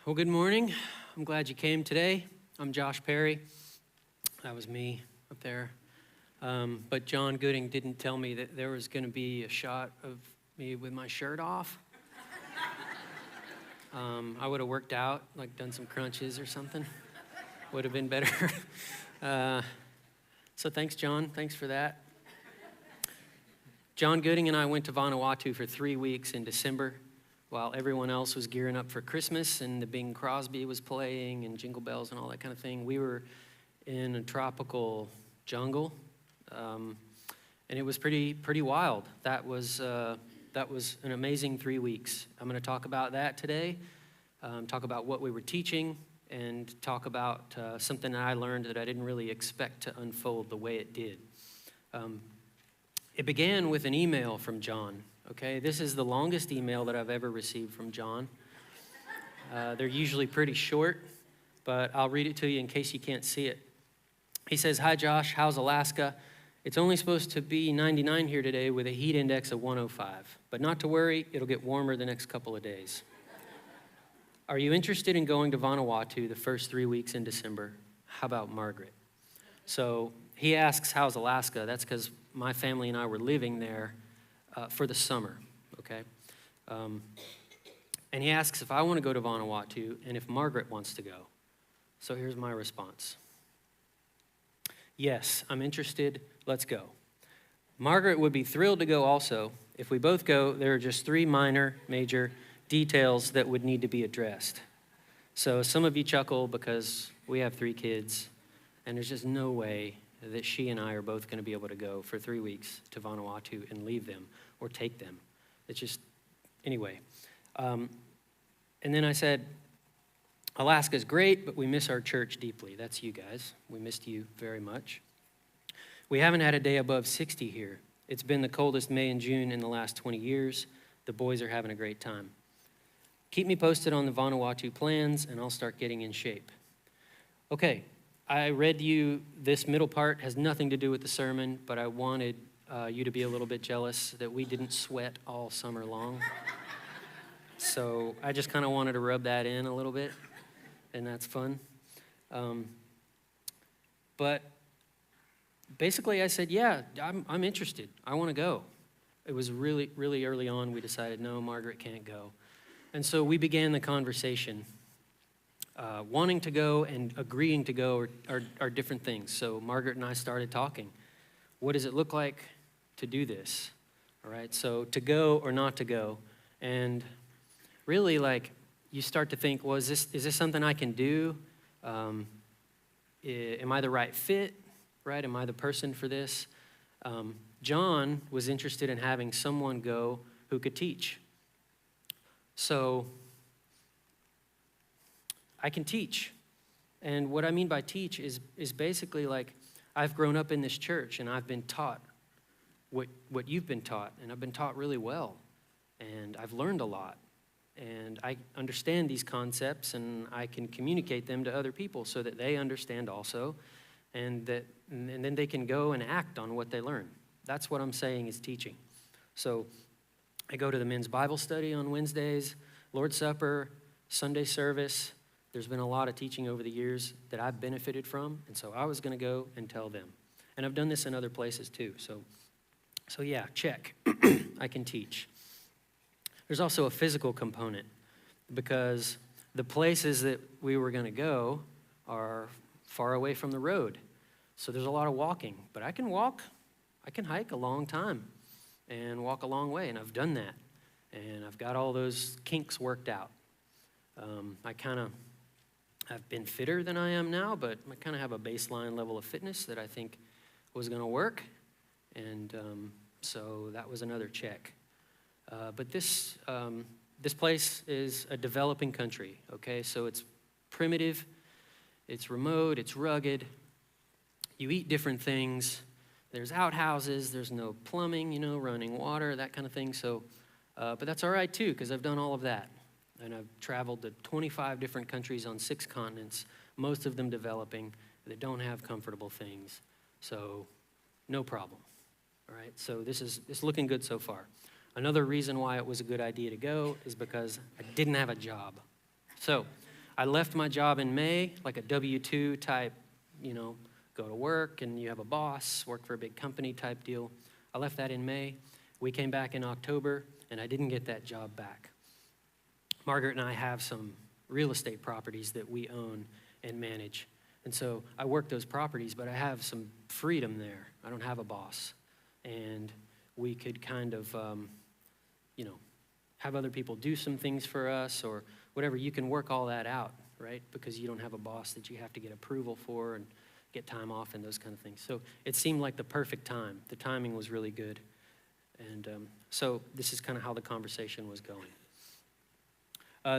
Well, good morning. I'm glad you came today. I'm Josh Perry. That was me up there. But John Gooding didn't tell me that there was going to be a shot of me with my shirt off. I would have worked out, like done some crunches or something. Would have been better. So thanks, John. Thanks for that. John Gooding and I went to Vanuatu for 3 weeks in December while everyone else was gearing up for Christmas and the Bing Crosby was playing and Jingle Bells and all that kind of thing. We were in a tropical jungle, and it was pretty wild. That was an amazing 3 weeks. I'm going to talk about that today, talk about what we were teaching, and talk about something that I learned that I didn't really expect to unfold the way it did. It began with an email from John. Okay, this is the longest email that I've ever received from John. They're usually pretty short, but I'll read it to you in case you can't see it. He says, "Hi Josh, how's Alaska? It's only supposed to be 99 here today with a heat index of 105, but not to worry, it'll get warmer the next couple of days. Are you interested in going to Vanuatu the first 3 weeks in December? How about Margaret?" So he asks, how's Alaska? That's because my family and I were living there for the summer, okay? And he asks if I want to go to Vanuatu and if Margaret wants to go. So here's my response. Yes, I'm interested. Let's go. Margaret would be thrilled to go also. If we both go, there are just 3 major details that would need to be addressed. So some of you chuckle because we have 3 kids, and there's just no way that she and I are both going to be able to go for 3 weeks to Vanuatu and leave them or take them. It's just, anyway. And then I said, Alaska's great, but we miss our church deeply. That's you guys. We missed you very much. We haven't had a day above 60 here. It's been the coldest May and June in the last 20 years. The boys are having a great time. Keep me posted on the Vanuatu plans, and I'll start getting in shape. Okay. I read you, this middle part has nothing to do with the sermon, but I wanted you to be a little bit jealous that we didn't sweat all summer long. So I just kind of wanted to rub that in a little bit, and that's fun. But basically I said, yeah, I'm interested. I want to go. It was really, really early on we decided, no, Margaret can't go. And so we began the conversation. Wanting to go and agreeing to go are different things. So Margaret and I started talking. What does it look like to do this? All right, so to go or not to go. And really, like, you start to think, well, is this something I can do? Am I the right fit? Right, am I the person for this? John was interested in having someone go who could teach. So I can teach. And what I mean by teach is basically like I've grown up in this church and I've been taught what you've been taught, and I've been taught really well. And I've learned a lot. And I understand these concepts and I can communicate them to other people so that they understand also, and then they can go and act on what they learn. That's what I'm saying is teaching. So I go to the men's Bible study on Wednesdays, Lord's Supper, Sunday service. There's been a lot of teaching over the years that I've benefited from, and so I was going to go and tell them. And I've done this in other places too. So yeah, check. I can teach. There's also a physical component because the places that we were going to go are far away from the road. So there's a lot of walking, but I can walk. I can hike a long time and walk a long way, and I've done that. And I've got all those kinks worked out. I've been fitter than I am now, but I kind of have a baseline level of fitness that I think was going to work. And so that was another check. But this place is a developing country, okay? So it's primitive, it's remote, it's rugged. You eat different things. There's outhouses, there's no plumbing, running water, that kind of thing. So, but that's all right too, because I've done all of that. And I've traveled to 25 different countries on 6 continents, most of them developing, that don't have comfortable things. So no problem, all right? So it's looking good so far. Another reason why it was a good idea to go is because I didn't have a job. So I left my job in May, like a W-2 type, go to work and you have a boss, work for a big company type deal. I left that in May. We came back in October, and I didn't get that job back. Margaret and I have some real estate properties that we own and manage. And so I work those properties, but I have some freedom there. I don't have a boss. And we could kind of, have other people do some things for us or whatever. You can work all that out, right? Because you don't have a boss that you have to get approval for and get time off and those kind of things. So it seemed like the perfect time. The timing was really good. And so this is kind of how the conversation was going.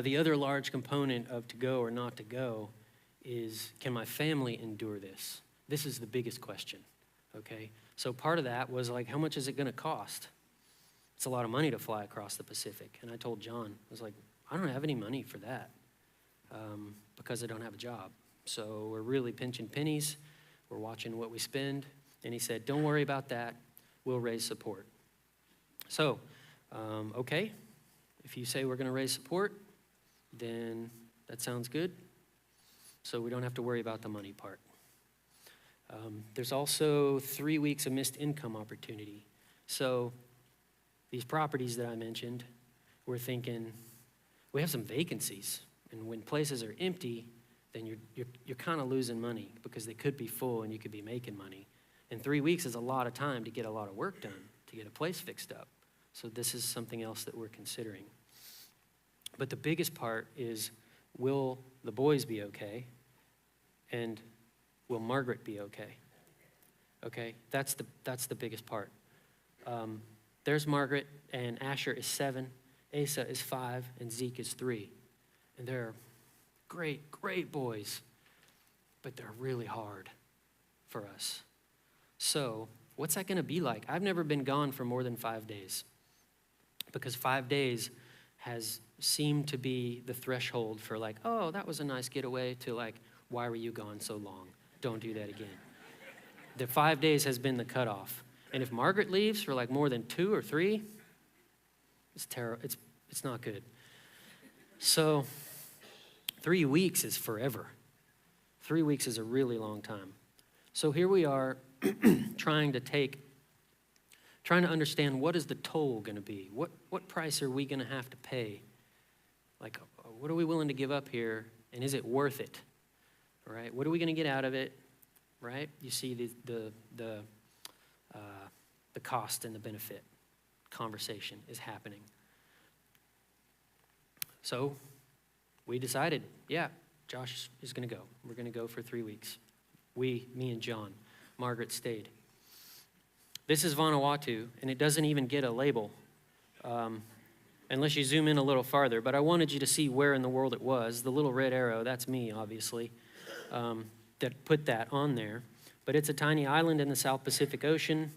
The other large component of to go or not to go is, can my family endure this? This is the biggest question, okay? So part of that was like, how much is it going to cost? It's a lot of money to fly across the Pacific. And I told John, I was like, I don't have any money for that because I don't have a job. So we're really pinching pennies. We're watching what we spend. And he said, don't worry about that. We'll raise support. So, okay, if you say we're going to raise support, then that sounds good. So we don't have to worry about the money part. There's also 3 weeks of missed income opportunity. So these properties that I mentioned, we're thinking, we have some vacancies. And when places are empty, then you're kind of losing money because they could be full and you could be making money. And 3 weeks is a lot of time to get a lot of work done, to get a place fixed up. So this is something else that we're considering. But the biggest part is, will the boys be okay? And will Margaret be okay? Okay, that's the biggest part. There's Margaret, and Asher is 7, Asa is 5, and Zeke is 3. And they're great, great boys, but they're really hard for us. So what's that going to be like? I've never been gone for more than 5 days because 5 days has seemed to be the threshold for like, oh, that was a nice getaway, to like, why were you gone so long? Don't do that again. The 5 days has been the cutoff. And if Margaret leaves for like more than 2 or 3, it's terrible. It's not good. So 3 weeks is forever. 3 weeks is a really long time. So here we are trying to understand, what is the toll going to be? What price are we going to have to pay? Like, what are we willing to give up here, and is it worth it? Right? What are we going to get out of it? Right? You see the cost and the benefit conversation is happening. So we decided, yeah, Josh is going to go. We're going to go for 3 weeks. Me and John. Margaret stayed. This is Vanuatu, and it doesn't even get a label unless you zoom in a little farther. But I wanted you to see where in the world it was. The little red arrow, that's me, obviously, that put that on there. But it's a tiny island in the South Pacific Ocean,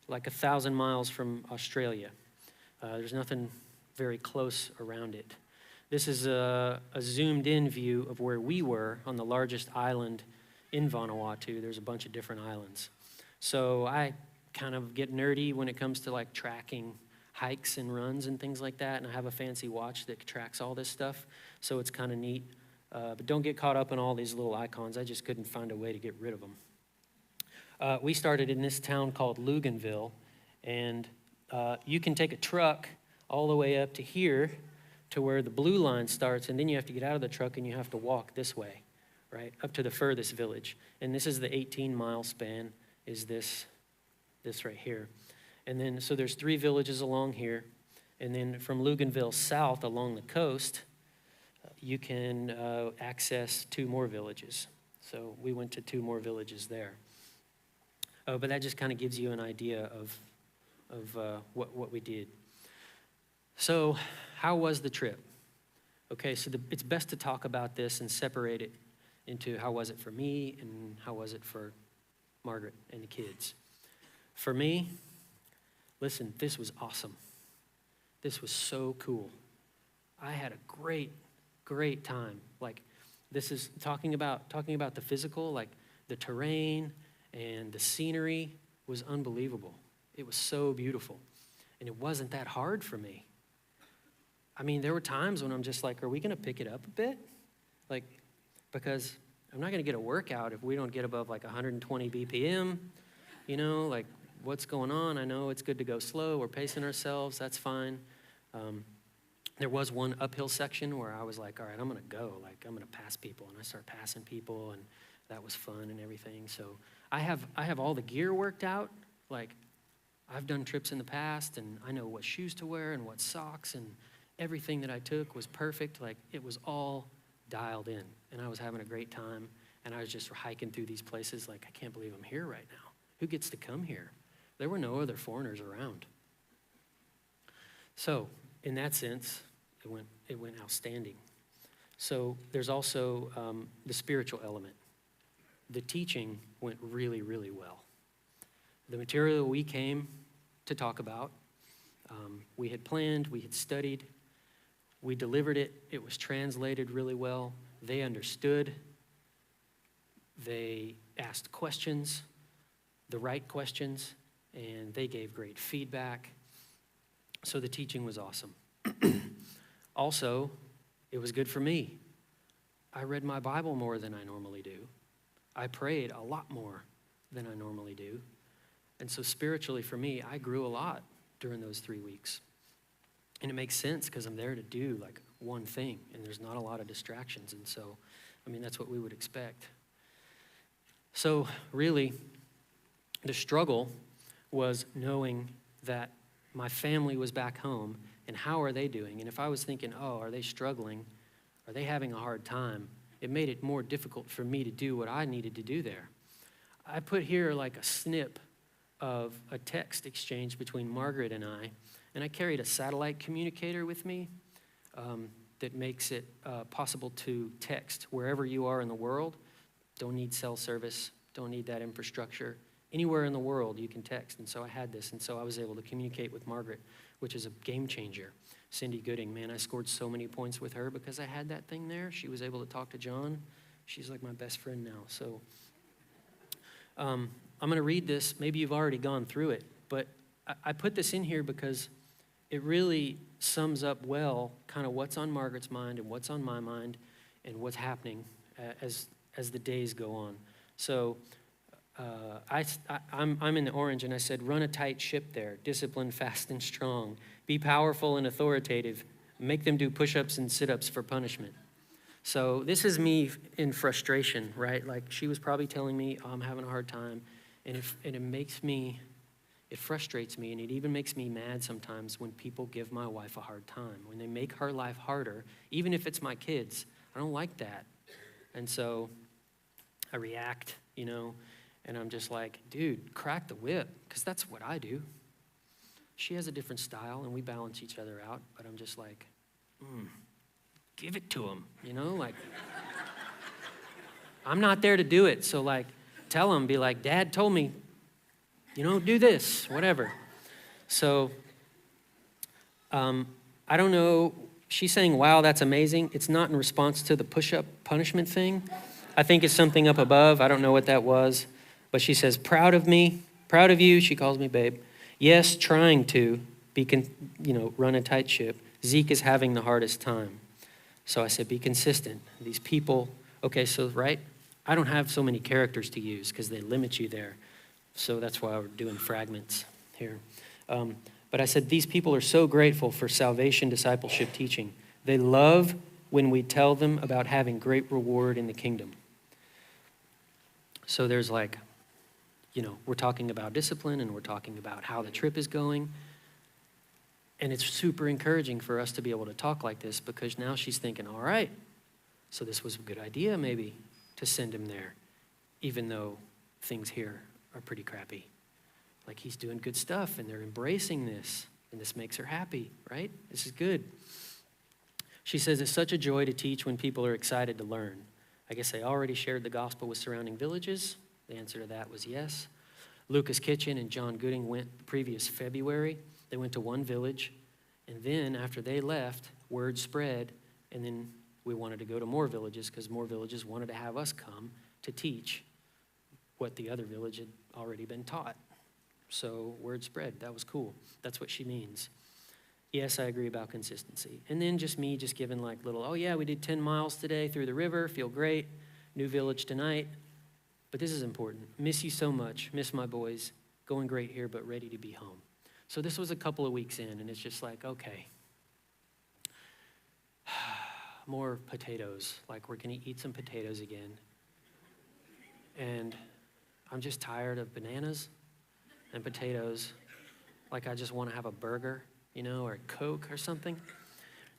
like 1,000 miles from Australia. There's nothing very close around it. This is a zoomed-in view of where we were on the largest island in Vanuatu. There's a bunch of different islands. So I kind of get nerdy when it comes to like tracking hikes and runs and things like that, and I have a fancy watch that tracks all this stuff, so it's kind of neat. But don't get caught up in all these little icons. I just couldn't find a way to get rid of them. We started in this town called Luganville, and you can take a truck all the way up to here to where the blue line starts, and then you have to get out of the truck and you have to walk this way, right, up to the furthest village. And this is the 18-mile span, is this right here. And then, so there's 3 villages along here, and then from Luganville south along the coast, you can access 2 more villages. So we went to 2 more villages there. But that just kind of gives you an idea of what we did. So how was the trip? Okay, so it's best to talk about this and separate it into how was it for me and how was it for Margaret and the kids. For me, listen, this was awesome. This was so cool. I had a great time. Like, this is talking about the physical, like the terrain and the scenery was unbelievable. It was so beautiful. And it wasn't that hard for me. I mean, there were times when I'm just like, are we going to pick it up a bit? Like, because I'm not going to get a workout if we don't get above like 120 BPM, like what's going on? I know it's good to go slow. We're pacing ourselves. That's fine. There was one uphill section where I was like, all right, I'm going to go. Like, I'm going to pass people. And I start passing people, and that was fun and everything. So I have all the gear worked out. Like, I've done trips in the past, and I know what shoes to wear and what socks, and everything that I took was perfect. Like, it was all dialed in, and I was having a great time, and I was just hiking through these places like, I can't believe I'm here right now. Who gets to come here? There were no other foreigners around. So in that sense, it went outstanding. So there's also the spiritual element. The teaching went really, really well. The material we came to talk about, we had planned, we had studied, we delivered it. It was translated really well. They understood. They asked questions, the right questions, and they gave great feedback. So the teaching was awesome. Also, it was good for me. I read my Bible more than I normally do. I prayed a lot more than I normally do. And so spiritually for me, I grew a lot during those 3 weeks. And it makes sense because I'm there to do like one thing, and there's not a lot of distractions. And so, that's what we would expect. So really, the struggle was knowing that my family was back home, and how are they doing? And if I was thinking, oh, are they struggling? Are they having a hard time? It made it more difficult for me to do what I needed to do there. I put here like a snip of a text exchange between Margaret and I carried a satellite communicator with me that makes it possible to text wherever you are in the world. Don't need cell service, don't need that infrastructure. Anywhere in the world you can text. And so I had this, and so I was able to communicate with Margaret, which is a game changer. Cindy Gooding, man, I scored so many points with her because I had that thing there. She was able to talk to John. She's like my best friend now. So I'm going to read this. Maybe you've already gone through it, but I put this in here because it really sums up well kind of what's on Margaret's mind and what's on my mind and what's happening as the days go on. So I'm in the orange, and I said, run a tight ship there, disciplined, fast, and strong. Be powerful and authoritative. Make them do push-ups and sit-ups for punishment. So this is me in frustration, right? Like she was probably telling me, oh, I'm having a hard time. And it frustrates me, and it even makes me mad sometimes when people give my wife a hard time, when they make her life harder, even if it's my kids. I don't like that. And so I react, and I'm just like, dude, crack the whip, because that's what I do. She has a different style, and we balance each other out, but I'm just like, give it to him, like, I'm not there to do it, so like, tell him, be like, Dad told me, do this, whatever. So, I don't know, she's saying, wow, that's amazing. It's not in response to the push-up punishment thing. I think it's something up above. I don't know what that was. But she says, proud of me, proud of you. She calls me babe. Yes, trying to run a tight ship. Zeke is having the hardest time. So I said, be consistent. These people, okay, so, right? I don't have so many characters to use because they limit you there. So that's why we're doing fragments here. But I said, these people are so grateful for salvation discipleship teaching. They love when we tell them about having great reward in the kingdom. So there's like, we're talking about discipline, and we're talking about how the trip is going. And it's super encouraging for us to be able to talk like this, because now she's thinking, all right, so this was a good idea maybe to send him there, even though things here are pretty crappy. Like he's doing good stuff, and they're embracing this, and this makes her happy, right? This is good. She says, it's such a joy to teach when people are excited to learn. I guess they already shared the gospel with surrounding villages. The answer to that was yes. Lucas Kitchen and John Gooding went the previous February. They went to one village, and then after they left, word spread, and then we wanted to go to more villages because more villages wanted to have us come to teach what the other village had already been taught. So word spread. That was cool. That's what she means. Yes, I agree about consistency. And then just me just giving like little, oh yeah, we did 10 miles today through the river, feel great, new village tonight. But this is important. Miss you so much, miss my boys, going great here, but ready to be home. So this was a couple of weeks in, and it's just like, okay, more potatoes. Like we're gonna eat some potatoes again. And I'm just tired of bananas and potatoes. Like I just wanna have a burger, or a Coke or something.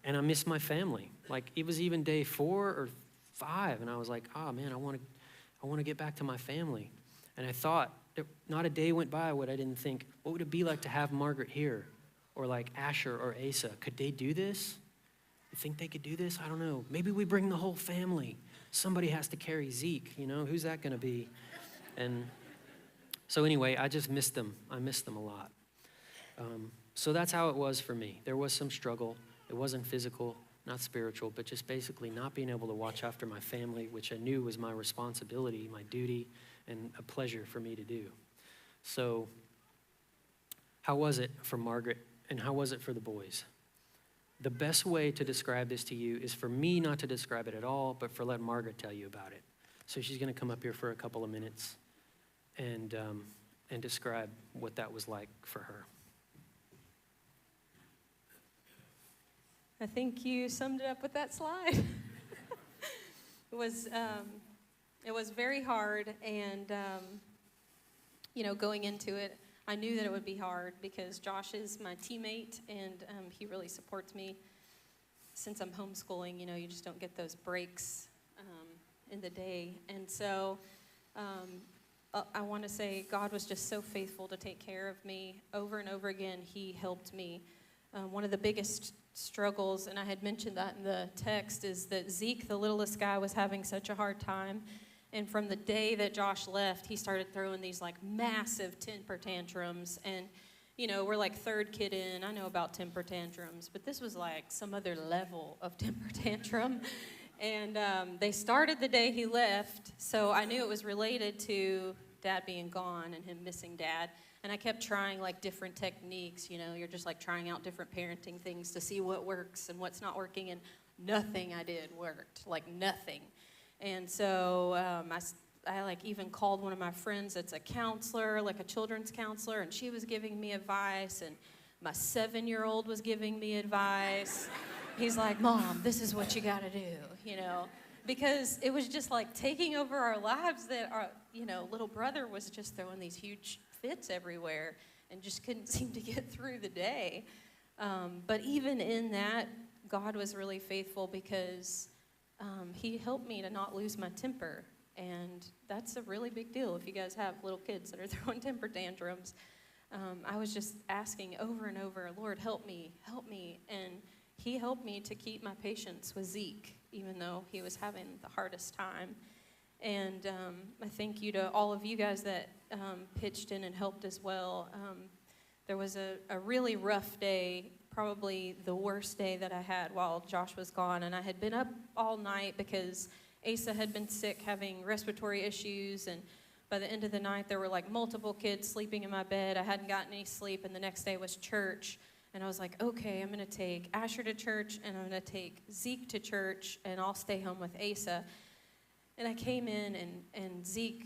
And I miss my family. Like it was even day 4 or 5, and I was like, oh man, I want to get back to my family. And I thought, not a day went by where I didn't think, what would it be like to have Margaret here? Or like Asher or Asa, could they do this? You think they could do this? I don't know. Maybe we bring the whole family. Somebody has to carry Zeke, who's that gonna be? And so anyway, I just missed them. I missed them a lot. So that's how it was for me. There was some struggle. It wasn't physical, not spiritual, but just basically not being able to watch after my family, which I knew was my responsibility, my duty, and a pleasure for me to do. So how was it for Margaret, and how was it for the boys? The best way to describe this to you is for me not to describe it at all, but for let Margaret tell you about it. So she's going to come up here for a couple of minutes and describe what that was like for her. I think you summed it up with that slide. It was very hard, and going into it, I knew that it would be hard because Josh is my teammate, and he really supports me. Since I'm homeschooling, you just don't get those breaks in the day, and so I want to say God was just so faithful to take care of me over and over again. He helped me. One of the biggest struggles, and I had mentioned that in the text, is that Zeke, the littlest guy, was having such a hard time. And from the day that Josh left, he started throwing these like massive temper tantrums. And, we're like third kid in. I know about temper tantrums, but this was like some other level of temper tantrum. And they started the day he left, so I knew it was related to Dad being gone and him missing Dad. And I kept trying like different techniques, you're just like trying out different parenting things to see what works and what's not working, and nothing I did worked, like nothing. And so I like even called one of my friends that's a counselor, like a children's counselor, and she was giving me advice, and my 7-year-old was giving me advice. He's like, Mom, this is what you gotta do, because it was just like taking over our lives that our, little brother was just throwing these huge fits everywhere and just couldn't seem to get through the day. But even in that, God was really faithful because he helped me to not lose my temper. And that's a really big deal if you guys have little kids that are throwing temper tantrums. I was just asking over and over, Lord, help me. And he helped me to keep my patience with Zeke, even though he was having the hardest time. And I thank you to all of you guys that pitched in and helped as well. There was a really rough day, probably the worst day that I had while Josh was gone. And I had been up all night because Asa had been sick, having respiratory issues. And by the end of the night, there were like multiple kids sleeping in my bed. I hadn't gotten any sleep, and the next day was church. And I was like, okay, I'm going to take Asher to church, and I'm going to take Zeke to church, and I'll stay home with Asa. And I came in, and Zeke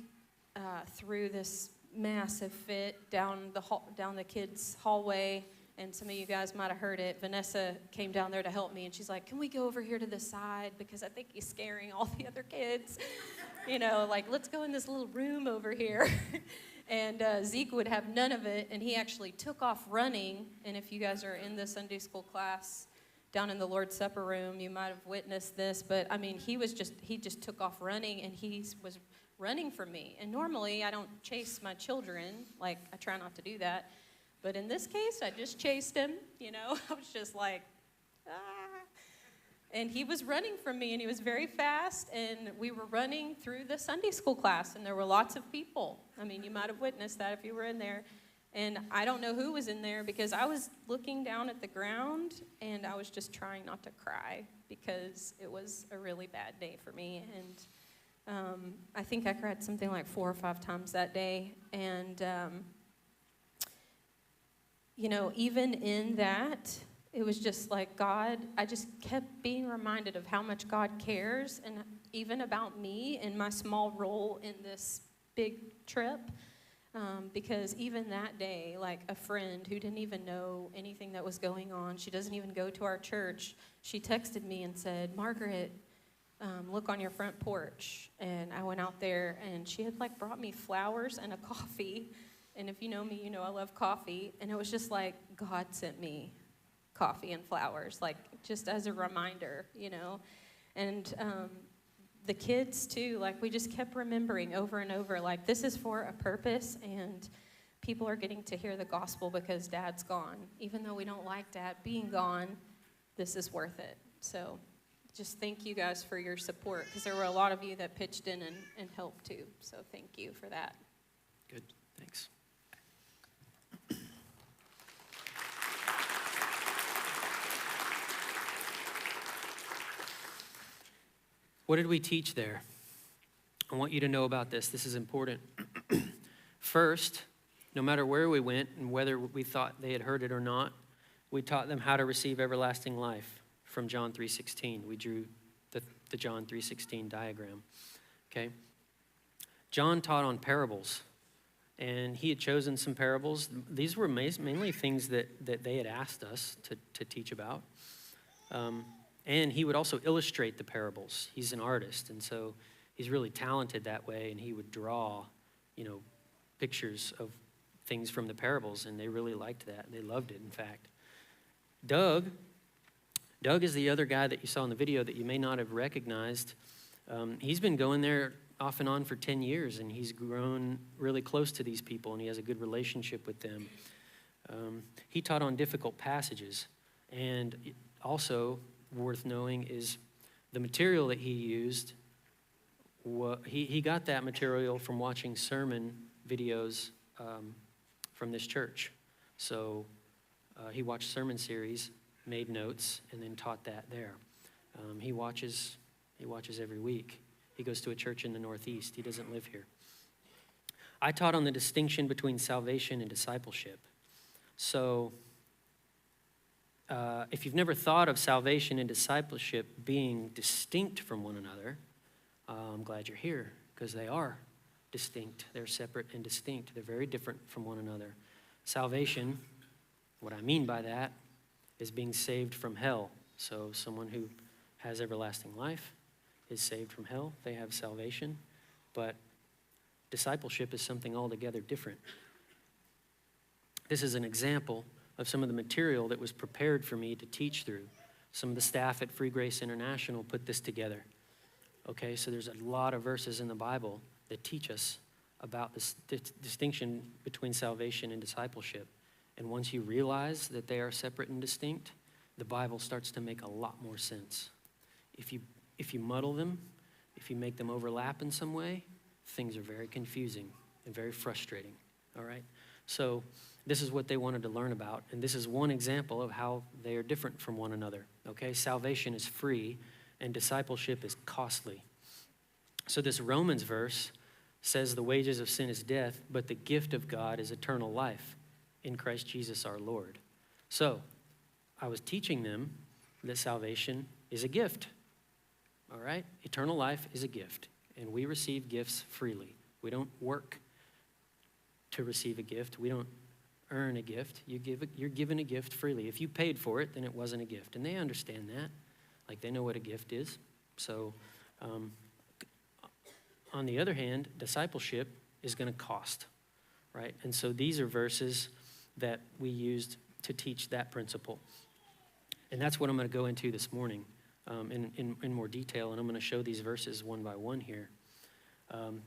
threw this massive fit down the kids' hallway, and some of you guys might have heard it. Vanessa came down there to help me, and she's like, can we go over here to the side, because I think he's scaring all the other kids. Like, let's go in this little room over here. And Zeke would have none of it, and he actually took off running. And if you guys are in the Sunday school class down in the Lord's Supper room, you might have witnessed this, but I mean, he just took off running, and he was running from me. And normally I don't chase my children, like I try not to do that, but in this case, I just chased him, I was just like, ah. And he was running from me, and he was very fast, and we were running through the Sunday school class, and there were lots of people. I mean, you might have witnessed that if you were in there. And I don't know who was in there, because I was looking down at the ground, and I was just trying not to cry, because it was a really bad day for me. And I think I cried something like 4 or 5 times that day. And, even in that, it was just like God, I just kept being reminded of how much God cares, and even about me and my small role in this big trip. Because even that day, like a friend who didn't even know anything that was going on, she doesn't even go to our church, she texted me and said, Margaret, look on your front porch. And I went out there, and she had like brought me flowers and a coffee. And if you know me, you know I love coffee. And it was just like God sent me coffee and flowers, like just as a reminder, you know. And the kids too, like we just kept remembering over and over, like this is for a purpose, and people are getting to hear the gospel because Dad's gone. Even though we don't like Dad being gone, this is worth it. So just thank you guys for your support, because there were a lot of you that pitched in and helped too. So thank you for that. Good, thanks. What did we teach there? I want you to know about this. This is important. First, no matter where we went and whether we thought they had heard it or not, we taught them how to receive everlasting life from John 3:16. We drew the John 3:16 diagram, okay? John taught on parables, and he had chosen some parables. These were mainly things that they had asked us to teach about. And he would also illustrate the parables. He's an artist, and so he's really talented that way, and he would draw, pictures of things from the parables, and they really liked that. They loved it, in fact. Doug is the other guy that you saw in the video that you may not have recognized. He's been going there off and on for 10 years, and he's grown really close to these people, and he has a good relationship with them. He taught on difficult passages, and also worth knowing is the material that he used. He got that material from watching sermon videos from this church. So he watched sermon series, made notes, and then taught that there. He watches every week. He goes to a church in the Northeast. He doesn't live here. I taught on the distinction between salvation and discipleship. So if you've never thought of salvation and discipleship being distinct from one another, I'm glad you're here, because they are distinct. They're separate and distinct. They're very different from one another. Salvation, what I mean by that, is being saved from hell. So someone who has everlasting life is saved from hell. They have salvation. But discipleship is something altogether different. This is an example of some of the material that was prepared for me to teach through. Some of the staff at Free Grace International put this together. Okay, so there's a lot of verses in the Bible that teach us about this distinction between salvation and discipleship. And once you realize that they are separate and distinct, the Bible starts to make a lot more sense. If you muddle them, if you make them overlap in some way, things are very confusing and very frustrating, all right? So this is what they wanted to learn about, and this is one example of how they are different from one another, okay? Salvation is free, and discipleship is costly. So this Romans verse says the wages of sin is death, but the gift of God is eternal life in Christ Jesus our Lord. So I was teaching them that salvation is a gift, all right? Eternal life is a gift, and we receive gifts freely. We don't work to receive a gift. We don't earn a gift. You're given a gift freely. If you paid for it, then it wasn't a gift. And they understand that. Like, they know what a gift is. So on the other hand, discipleship is going to cost, right? And so these are verses that we used to teach that principle. And that's what I'm going to go into this morning in more detail. And I'm going to show these verses one by one here.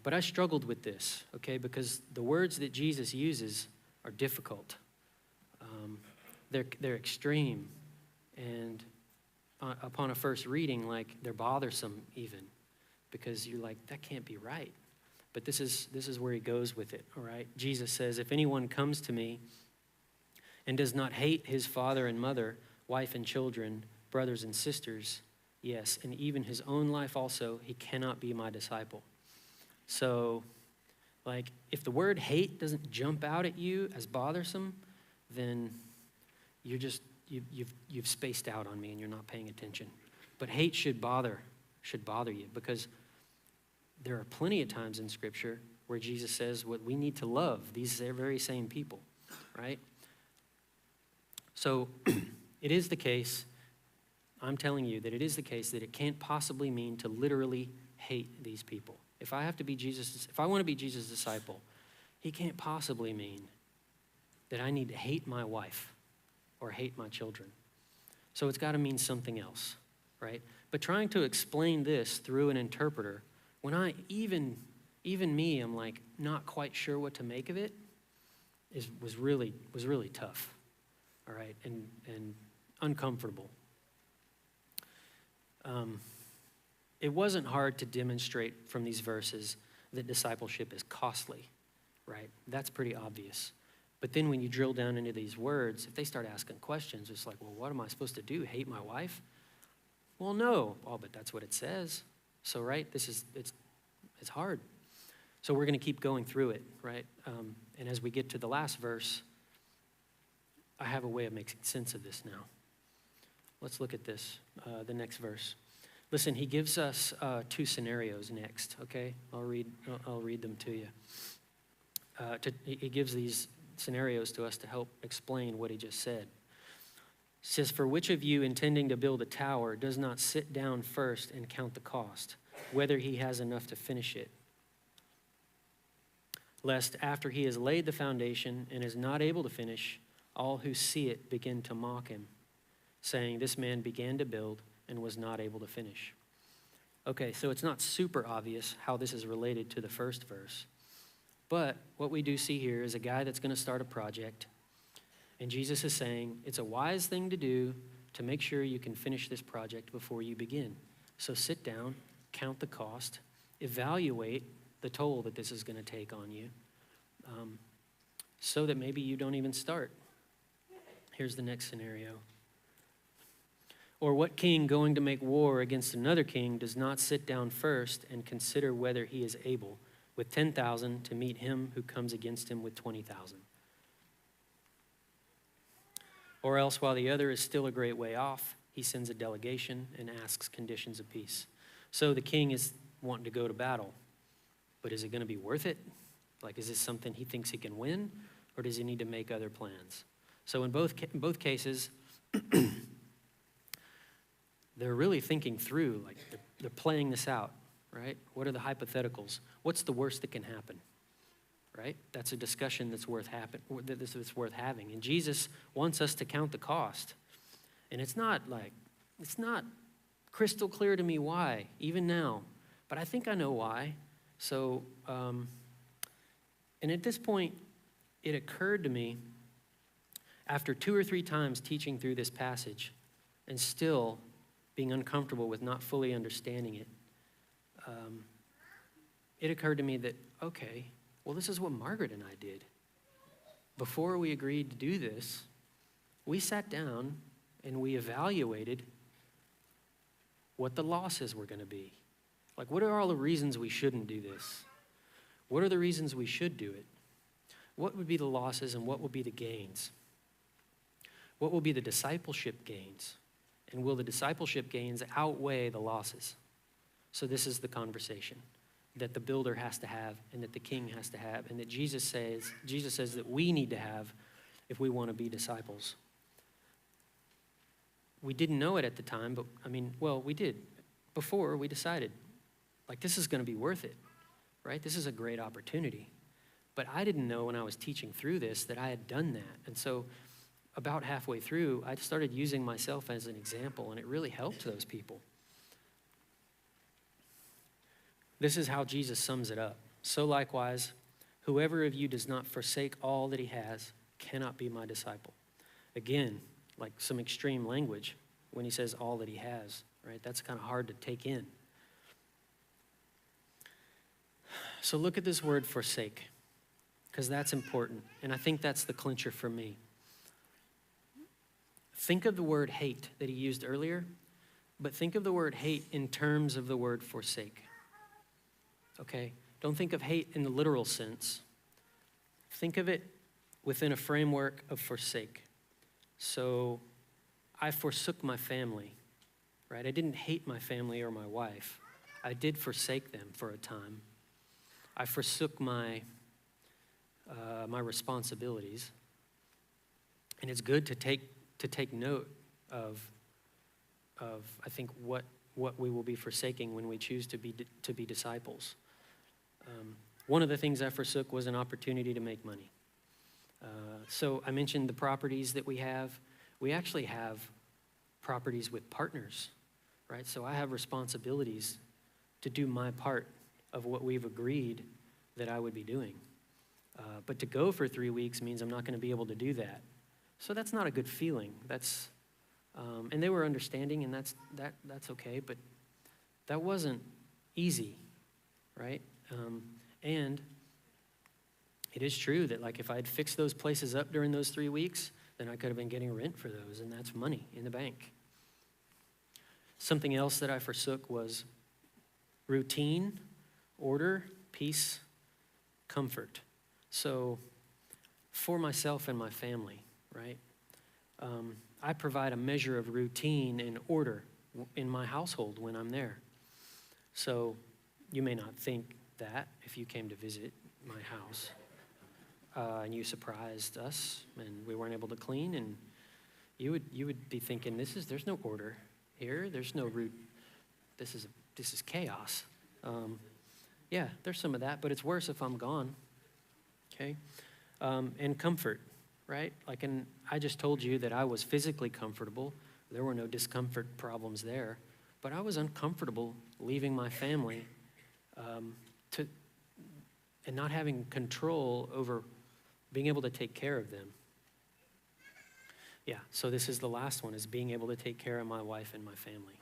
But I struggled with this, okay, because the words that Jesus uses are difficult. They're extreme, and upon a first reading, like, they're bothersome even, because you're like, that can't be right. But this is where he goes with it, all right? Jesus says, if anyone comes to me and does not hate his father and mother, wife and children, brothers and sisters, yes, and even his own life also, he cannot be my disciple. So, like, if the word hate doesn't jump out at you as bothersome, then you're just you've spaced out on me and you're not paying attention. But hate should bother you, because there are plenty of times in Scripture where Jesus says what we need to love these very same people, right? So it is the case, I'm telling you that it is the case that it can't possibly mean to literally hate these people. If I want to be Jesus' disciple, he can't possibly mean that I need to hate my wife or hate my children. So it's got to mean something else, right? But trying to explain this through an interpreter, when even me, I'm like not quite sure what to make of it, was really tough, all right, and uncomfortable. It wasn't hard to demonstrate from these verses that discipleship is costly, right? That's pretty obvious. But then when you drill down into these words, if they start asking questions, it's like, well, what am I supposed to do? Hate my wife? Well, no. Oh, but that's what it says. So, right, it's hard. So we're going to keep going through it, right? And as we get to the last verse, I have a way of making sense of this now. Let's look at this, the next verse. Listen, he gives us two scenarios next, okay? I'll read them to you. He gives these scenarios to us to help explain what he just said. It says, for which of you intending to build a tower does not sit down first and count the cost, whether he has enough to finish it? Lest after he has laid the foundation and is not able to finish, all who see it begin to mock him, saying, this man began to build and was not able to finish. Okay, so it's not super obvious how this is related to the first verse. But what we do see here is a guy that's going to start a project, and Jesus is saying it's a wise thing to do to make sure you can finish this project before you begin. So sit down, count the cost, evaluate the toll that this is going to take on you, so that maybe you don't even start. Here's the next scenario. Or what king going to make war against another king does not sit down first and consider whether he is able with 10,000 to meet him who comes against him with 20,000? Or else, while the other is still a great way off, he sends a delegation and asks conditions of peace. So the king is wanting to go to battle, but is it going to be worth it? Like, is this something he thinks he can win, or does he need to make other plans? So in both cases, they're really thinking through, like they're playing this out, right? What are the hypotheticals? What's the worst that can happen, right? That's a discussion that's worth having. And Jesus wants us to count the cost. And it's not crystal clear to me why, even now. But I think I know why. So, and at this point, it occurred to me, after 2 or 3 times teaching through this passage and still being uncomfortable with not fully understanding it, it occurred to me that, okay, well, this is what Margaret and I did. Before we agreed to do this, we sat down and we evaluated what the losses were going to be. Like, what are all the reasons we shouldn't do this? What are the reasons we should do it? What would be the losses and what would be the gains? What will be the discipleship gains? And will the discipleship gains outweigh the losses? So this is the conversation that the builder has to have and that the king has to have and that Jesus says that we need to have if we want to be disciples. We didn't know it at the time, but we did. Before we decided, like, this is going to be worth it, right? This is a great opportunity. But I didn't know when I was teaching through this that I had done that. And so about halfway through, I started using myself as an example, and it really helped those people. This is how Jesus sums it up. So likewise, whoever of you does not forsake all that he has cannot be my disciple. Again, like some extreme language when he says all that he has, right? That's kind of hard to take in. So look at this word forsake, because that's important. And I think that's the clincher for me. Think of the word hate that he used earlier, but think of the word hate in terms of the word forsake. Okay? Don't think of hate in the literal sense. Think of it within a framework of forsake. So I forsook my family, right? I didn't hate my family or my wife. I did forsake them for a time. I forsook my responsibilities. And it's good to take note of I think what we will be forsaking when we choose to be disciples. One of the things I forsook was an opportunity to make money. So I mentioned the properties that we have. We actually have properties with partners, right? So I have responsibilities to do my part of what we've agreed that I would be doing. But to go for 3 weeks means I'm not going to be able to do that. So that's not a good feeling. And they were understanding, and that's okay. But that wasn't easy, right? And it is true that like if I'd fixed those places up during those 3 weeks, then I could have been getting rent for those, and that's money in the bank. Something else that I forsook was routine, order, peace, comfort. So for myself and my family, right, I provide a measure of routine and order in my household when I'm there. So you may not think that if you came to visit my house and you surprised us and we weren't able to clean, and you would be thinking, there's no order here, there's no root, this is chaos. Yeah, there's some of that, but it's worse if I'm gone. Okay, and comfort, right? And I just told you that I was physically comfortable. There were no discomfort problems there, but I was uncomfortable leaving my family and not having control over being able to take care of them. Yeah, so this is the last one, is being able to take care of my wife and my family.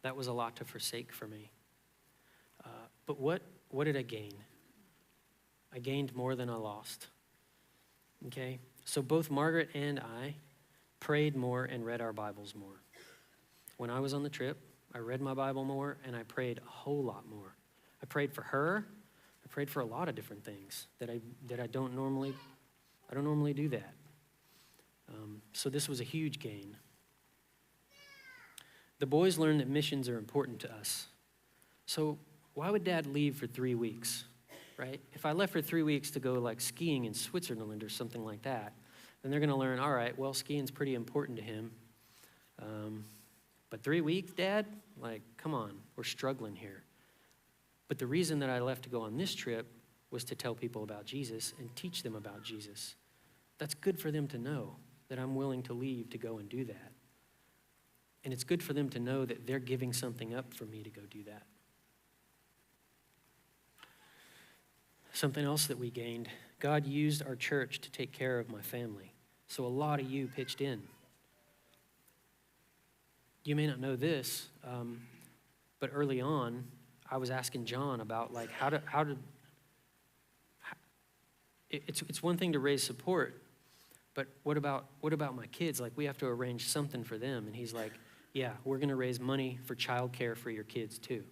That was a lot to forsake for me. But what did I gain? I gained more than I lost. Okay? So both Margaret and I prayed more and read our Bibles more. When I was on the trip, I read my Bible more and I prayed a whole lot more. I prayed for her. I prayed for a lot of different things that I don't normally do that. So this was a huge gain. The boys learned that missions are important to us. So why would Dad leave for 3 weeks, right? If I left for 3 weeks to go like skiing in Switzerland or something like that, then they're going to learn, all right, well, skiing's pretty important to him. But 3 weeks, Dad? Like, come on, we're struggling here. But the reason that I left to go on this trip was to tell people about Jesus and teach them about Jesus. That's good for them to know that I'm willing to leave to go and do that. And it's good for them to know that they're giving something up for me to go do that. Something else that we gained, God used our church to take care of my family. So a lot of you pitched in. You may not know this, but early on, I was asking John about like it's one thing to raise support, but what about my kids? Like we have to arrange something for them. And he's like, yeah, we're going to raise money for childcare for your kids too.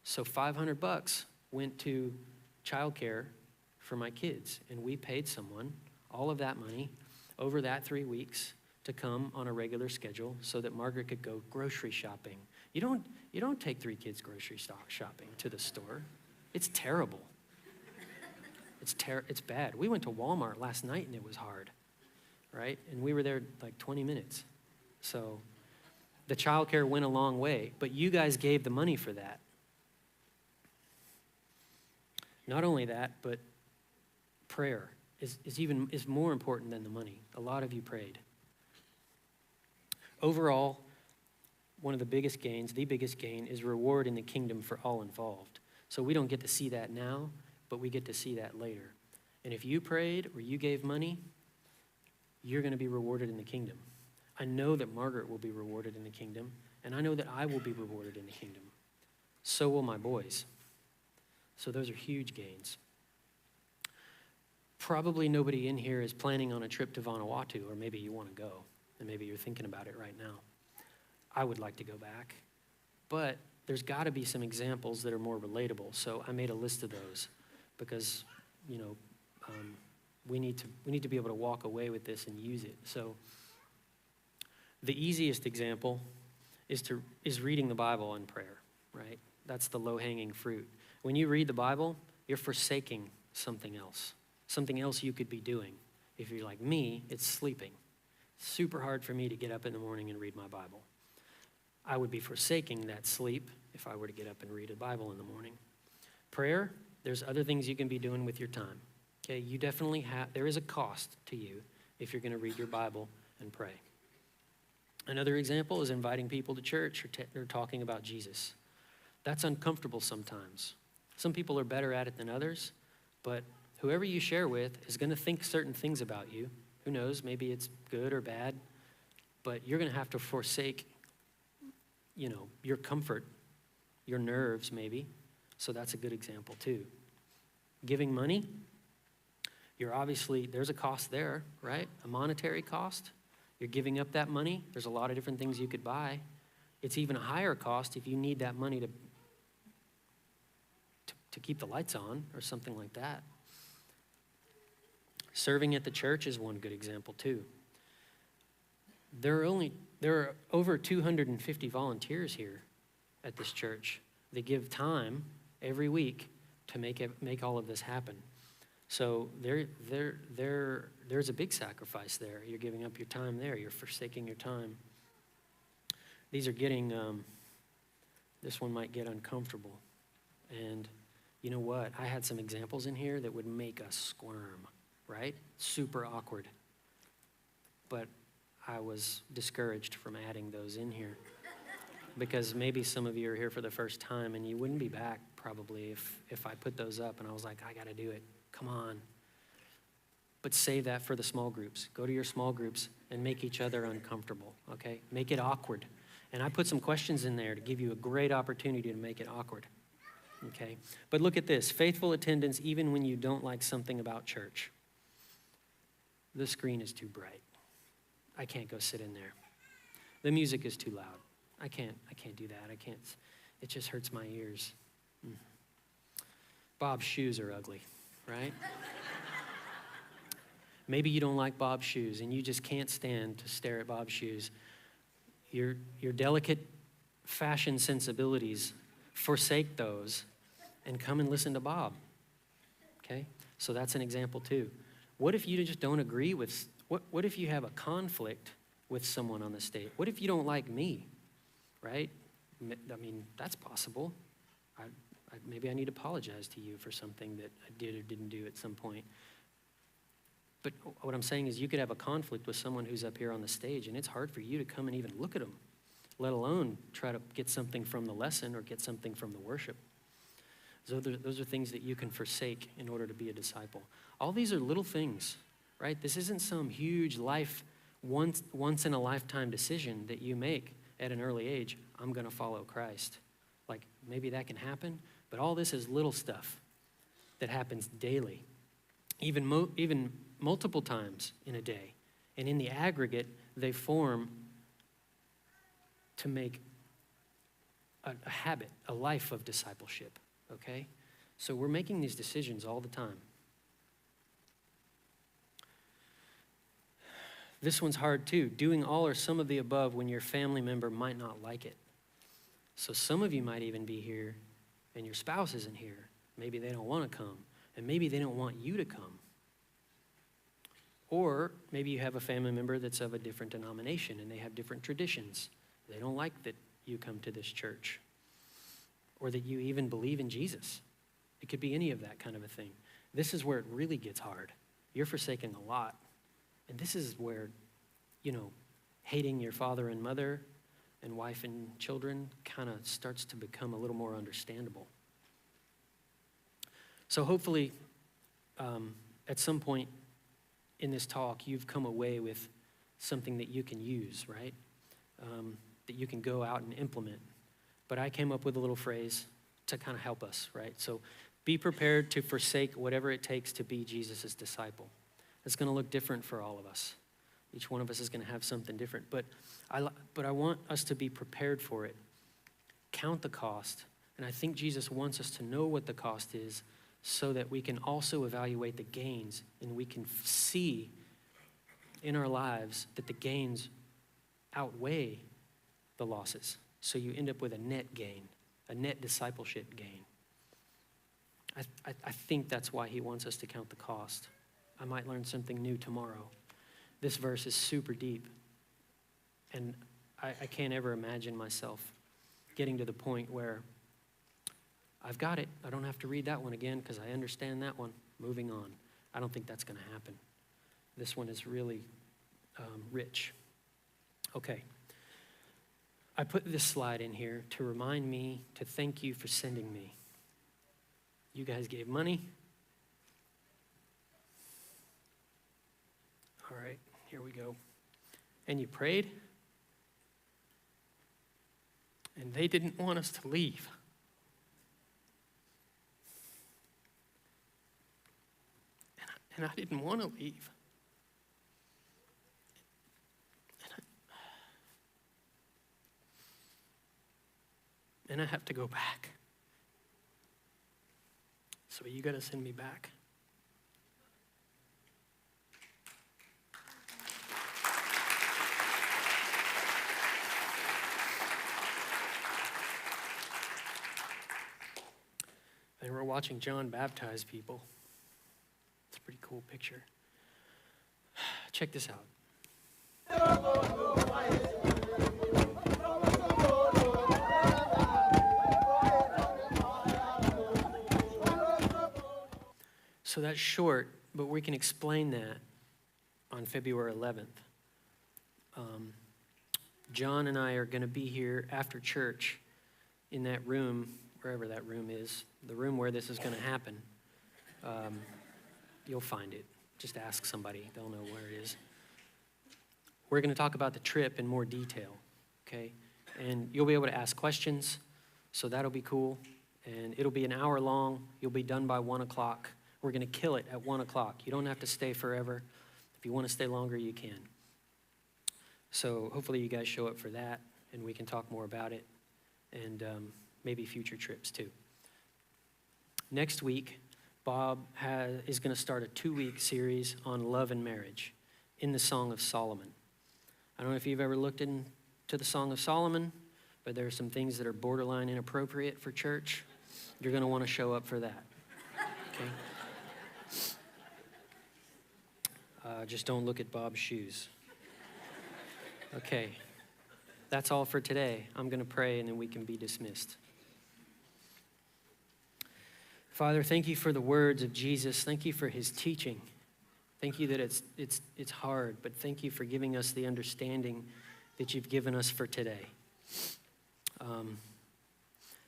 So $500 went to childcare for my kids, and we paid someone all of that money over that 3 weeks to come on a regular schedule so that Margaret could go grocery shopping. You don't take 3 kids grocery shopping to the store. It's terrible. It's bad. We went to Walmart last night and it was hard, right? And we were there like 20 minutes. So the childcare went a long way, but you guys gave the money for that. Not only that, but prayer is more important than the money. A lot of you prayed. Overall, one of the biggest gain is reward in the kingdom for all involved. So we don't get to see that now, but we get to see that later. And if you prayed or you gave money, you're going to be rewarded in the kingdom. I know that Margaret will be rewarded in the kingdom, and I know that I will be rewarded in the kingdom. So will my boys. So those are huge gains. Probably nobody in here is planning on a trip to Vanuatu, or maybe you want to go, and maybe you're thinking about it right now. I would like to go back, but there's got to be some examples that are more relatable. So I made a list of those because, we need to be able to walk away with this and use it. So The easiest example is reading the Bible in prayer, right? That's the low-hanging fruit. When you read the Bible, you're forsaking something else you could be doing. If you're like me, it's sleeping. It's super hard for me to get up in the morning and read my Bible. I would be forsaking that sleep if I were to get up and read a Bible in the morning. Prayer, there's other things you can be doing with your time. Okay, you definitely there is a cost to you if you're going to read your Bible and pray. Another example is inviting people to church or talking about Jesus. That's uncomfortable sometimes. Some people are better at it than others, but whoever you share with is going to think certain things about you. Who knows, maybe it's good or bad, but you're going to have to forsake, your comfort, your nerves maybe. So that's a good example too. Giving money, there's a cost there, right? A monetary cost. You're giving up that money. There's a lot of different things you could buy. It's even a higher cost if you need that money to keep the lights on or something like that. Serving at the church is one good example too. There are over 250 volunteers here at this church. They give time every week to make all of this happen. So there's a big sacrifice there. You're giving up your time there. You're forsaking your time. These are getting, this one might get uncomfortable. And you know what? I had some examples in here that would make us squirm, right? Super awkward. But I was discouraged from adding those in here because maybe some of you are here for the first time and you wouldn't be back probably if I put those up and I was like, I got to do it. Come on. But save that for the small groups. Go to your small groups and make each other uncomfortable, okay? Make it awkward. And I put some questions in there to give you a great opportunity to make it awkward, okay? But look at this. Faithful attendance even when you don't like something about church. The screen is too bright. I can't go sit in there. The music is too loud. I can't do that. It just hurts my ears. Bob's shoes are ugly, right? Maybe you don't like Bob's shoes and you just can't stand to stare at Bob's shoes. Your delicate fashion sensibilities, forsake those and come and listen to Bob, okay? So that's an example too. What if you just don't agree with, what if you have a conflict with someone on the stage? What if you don't like me, right? I mean, that's possible. Maybe I need to apologize to you for something that I did or didn't do at some point. But what I'm saying is you could have a conflict with someone who's up here on the stage, and it's hard for you to come and even look at them, let alone try to get something from the lesson or get something from the worship. So those are things that you can forsake in order to be a disciple. All these are little things, right? This isn't some huge once in a lifetime decision that you make at an early age. I'm going to follow Christ. Like maybe that can happen, but all this is little stuff that happens daily, even multiple times in a day. And in the aggregate, they form to make a habit, a life of discipleship, okay? So we're making these decisions all the time. This one's hard too, doing all or some of the above when your family member might not like it. So some of you might even be here and your spouse isn't here. Maybe they don't want to come, and maybe they don't want you to come. Or maybe you have a family member that's of a different denomination and they have different traditions. They don't like that you come to this church or that you even believe in Jesus. It could be any of that kind of a thing. This is where it really gets hard. You're forsaking a lot. And this is where, hating your father and mother and wife and children kind of starts to become a little more understandable. So hopefully, at some point in this talk, you've come away with something that you can use, right? That you can go out and implement. But I came up with a little phrase to kind of help us, right? So be prepared to forsake whatever it takes to be Jesus' disciple. It's going to look different for all of us. Each one of us is going to have something different. But I want us to be prepared for it. Count the cost. And I think Jesus wants us to know what the cost is so that we can also evaluate the gains and we can see in our lives that the gains outweigh the losses. So you end up with a net gain, a net discipleship gain. I think that's why he wants us to count the cost. I might learn something new tomorrow. This verse is super deep. And I can't ever imagine myself getting to the point where I've got it. I don't have to read that one again because I understand that one. Moving on. I don't think that's going to happen. This one is really rich. Okay. I put this slide in here to remind me to thank you for sending me. You guys gave money. All right, here we go. And you prayed. And they didn't want us to leave. And I didn't want to leave. And I have to go back. So you got to send me back. And we're watching John baptize people. It's a pretty cool picture. Check this out. So that's short, but we can explain that on February 11th. John and I are going to be here after church in that room, wherever that room is, the room where this is going to happen. You'll find it. Just ask somebody. They'll know where it is. We're going to talk about the trip in more detail, okay? And you'll be able to ask questions, so that'll be cool. And it'll be an hour long. You'll be done by 1 o'clock. We're going to kill it at 1 o'clock. You don't have to stay forever. If you want to stay longer, you can. So hopefully you guys show up for that, and we can talk more about it, and maybe future trips too. Next week, Bob is going to start a 2-week series on love and marriage in the Song of Solomon. I don't know if you've ever looked into the Song of Solomon, but there are some things that are borderline inappropriate for church. You're going to want to show up for that, okay? Just don't look at Bob's shoes. Okay, that's all for today. I'm going to pray and then we can be dismissed. Father, thank you for the words of Jesus. Thank you for his teaching. Thank you that it's hard, but thank you for giving us the understanding that you've given us for today.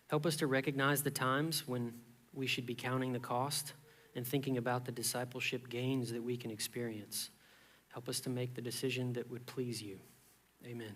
Help us to recognize the times when we should be counting the cost and thinking about the discipleship gains that we can experience. Help us to make the decision that would please you. Amen.